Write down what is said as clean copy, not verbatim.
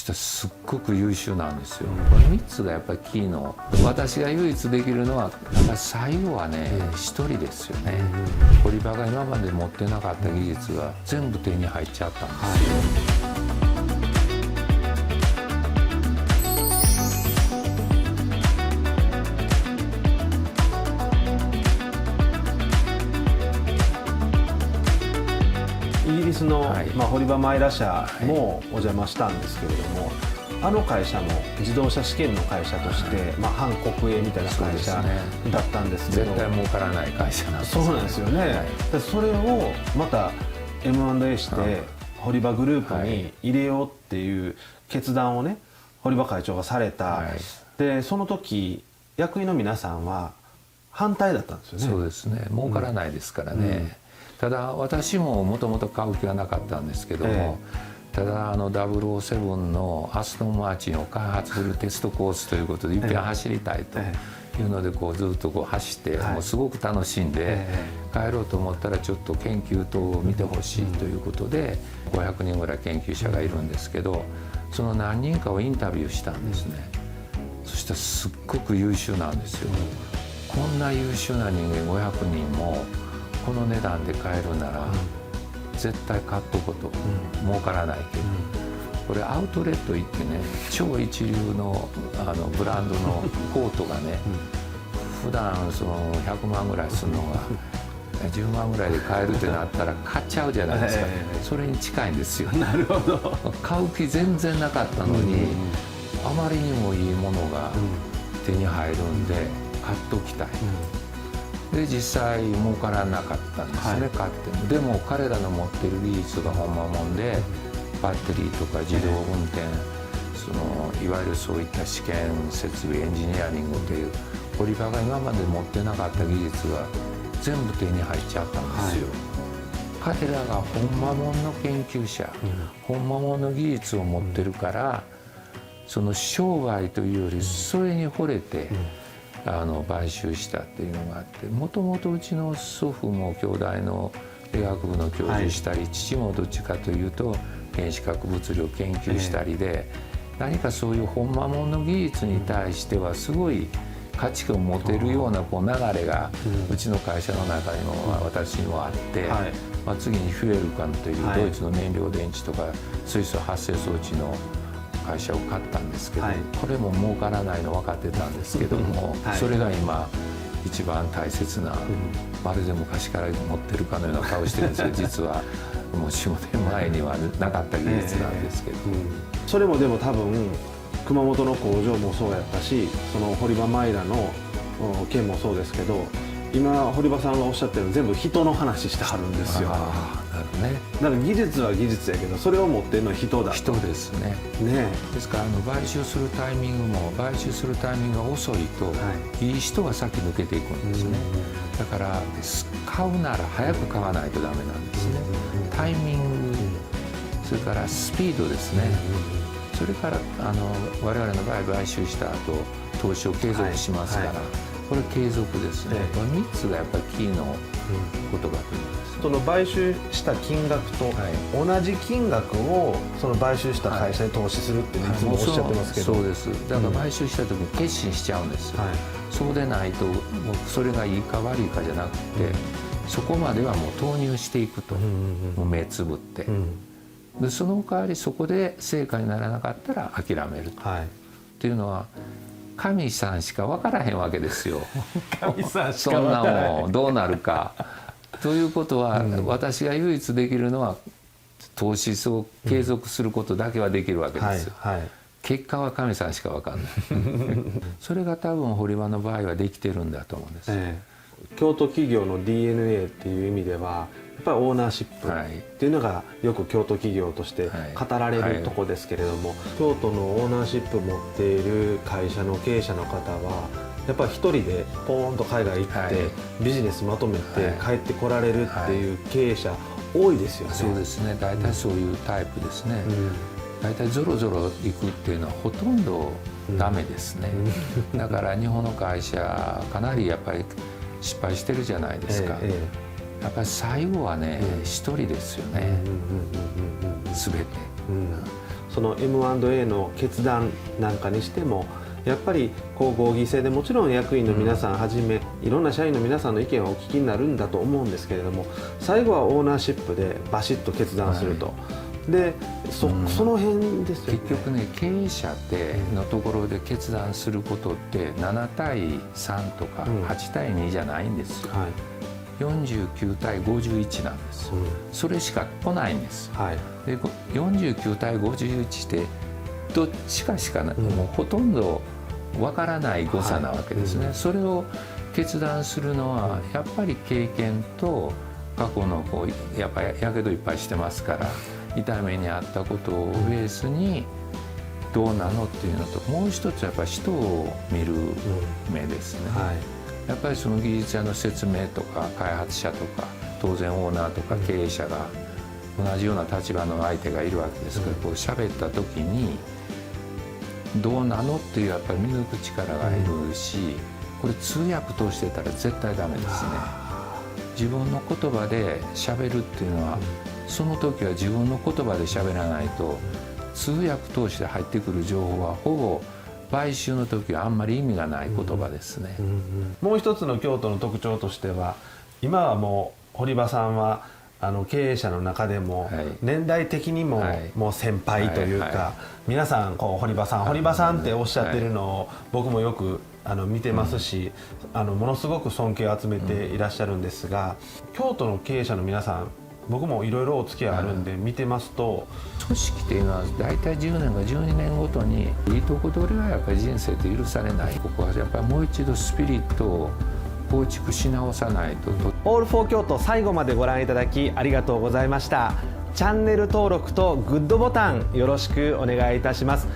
したらすっごく優秀なんですよ。この3つがやっぱりキーの、私が唯一できるのはやっぱり最後はね、一人ですよね。堀場が今まで持ってなかった技術が全部手に入っちゃったんですよ。イギリスの、堀場マイラ社もお邪魔したんですけれども、あの会社も自動車試験の会社として、反国営みたいな会社だったんですけど、絶対儲からない会社なんですよ。そうなんですよね。それをまた M&A して堀場グループに入れようっていう決断をね、堀場会長がされた。でその時役員の皆さんは反対だったんですよね。そうですね、儲からないですからね。ただ私ももともと買う気はなかったんですけども、ただ007のアストンマーチンを開発するテストコースということでいっぺん走りたいというのでずっと走って、もうすごく楽しんで帰ろうと思ったらちょっと研究棟を見てほしいということで500人ぐらい研究者がいるんですけど、その何人かをインタビューしたんですね。そしたらすっごく優秀なんですよ。こんな優秀な人間500人もこの値段で買えるなら絶対買っとこうと、儲からないけど、これアウトレット行ってね、超一流のブランドのコートがね、普段その100万ぐらいするのが10万ぐらいで買えるってなったら買っちゃうじゃないですか。それに近いんですよ。なるほど。買う気全然なかったのに、あまりにもいいものが手に入るんで買っときたい。で実際儲からなかったんですね、買っても。でも彼らの持ってる技術がほんまもんで、バッテリーとか自動運転、いわゆるそういった試験設備エンジニアリングという堀場が今まで持ってなかった技術が全部手に入っちゃったんですよ。彼らがほんまもんの研究者、ほんまもんの技術を持ってるから、その商売というよりそれに惚れて買収したっていうのがあって、もともとうちの祖父も京大の理学部の教授したり、父もどっちかというと原子核物理を研究したりで、何かそういうほんまもんの技術に対してはすごい価値観を持てるような流れがうちの会社の中にも私にもあって、次にフュエルカンというドイツの燃料電池とか水素発生装置の会社を買ったんですけど、これも儲からないの分かってたんですけども、それが今一番大切な、まるで昔から持ってるかのような顔してるんですけど、実はもう4、5年前にはなかった技術なんですけど、それもでも多分熊本の工場もそうやったし、その堀場マイラの件もそうですけど、今堀場さんがおっしゃってるの全部人の話してはるんですよ。なるほどね。だから技術は技術やけど、それを持ってるのは人だ。人ですね。ですから買収するタイミングも、買収するタイミングが遅いと、いい人が先抜けていくんですね。だから買うなら早く買わないとダメなんですね。タイミング、それからスピードですね。それから我々の場合買収した後投資を継続しますから、これ継続ですね。この3つがやっぱりキーのことだと思います。その買収した金額と同じ金額をその買収した会社に投資するっていつもおっしゃってますけど、そうです。だから買収した時に決心しちゃうんですよ。そうでないともうそれがいいか悪いかじゃなくて、そこまではもう投入していくと、もう目つぶって、でその代わりそこで成果にならなかったら諦めると、っていうのは神さんしか分からへんわけですよ。神さんしかそんなもんどうなるか。ということは、私が唯一できるのは投資を継続することだけはできるわけですよ。結果は神さんしか分かんない。それが多分堀場の場合はできてるんだと思うんです。京都企業の DNA っていう意味ではやっぱりオーナーシップっていうのがよく京都企業として語られるとこですけれども、京都のオーナーシップ持っている会社の経営者の方はやっぱり一人でポーンと海外行ってビジネスまとめて帰ってこられるっていう経営者多いですよね。そうですね、大体そういうタイプですね。大体ゾロゾロ行くっていうのはほとんどダメですね。だから日本の会社かなりやっぱり失敗してるじゃないですか。やっぱり最後はね、一人ですよね、全て。その M&A の決断なんかにしてもやっぱりこう合議制でもちろん役員の皆さんはじめいろんな社員の皆さんの意見はお聞きになるんだと思うんですけれども、最後はオーナーシップでバシッと決断すると、はい、でその辺ですよね。結局ね、経営者のところで決断することって7対3とか8対2じゃないんですよ、はい、49対51なんですよ、それしか来ないんです、はい、で49対51でどっちかしかない、もうほとんどわからない誤差なわけですね、はい、それを決断するのはやっぱり経験と過去のやっぱりやけどいっぱいしてますから痛めにあったことをベースにどうなのっていうのと、もう一つやっぱり人を見る目ですね、はい、やっぱりその技術者の説明とか開発者とか当然オーナーとか経営者が同じような立場の相手がいるわけですから、こう喋った時にどうなのっていうやっぱり見抜く力がいるし、これ通訳通してたら絶対ダメですね。自分の言葉で喋るっていうのはその時は自分の言葉で喋らないと通訳通して入ってくる情報はほぼ買収の時はあんまり意味がない言葉ですね、もう一つの京都の特徴としては今はもう堀場さんは経営者の中でも年代的にももう先輩というか、皆さんこう堀場さんっておっしゃってるのを僕もよく見てますし、ものすごく尊敬を集めていらっしゃるんですが、京都の経営者の皆さん僕もいろいろお付き合いあるんで見てますと、組織っていうのは大体10年か12年ごとにいいとこ取りはやっぱり人生で許されない。ここはやっぱりもう一度スピリットを構築し直さないと。オールフォー京都最後までご覧いただきありがとうございました。チャンネル登録とグッドボタンよろしくお願いいたします。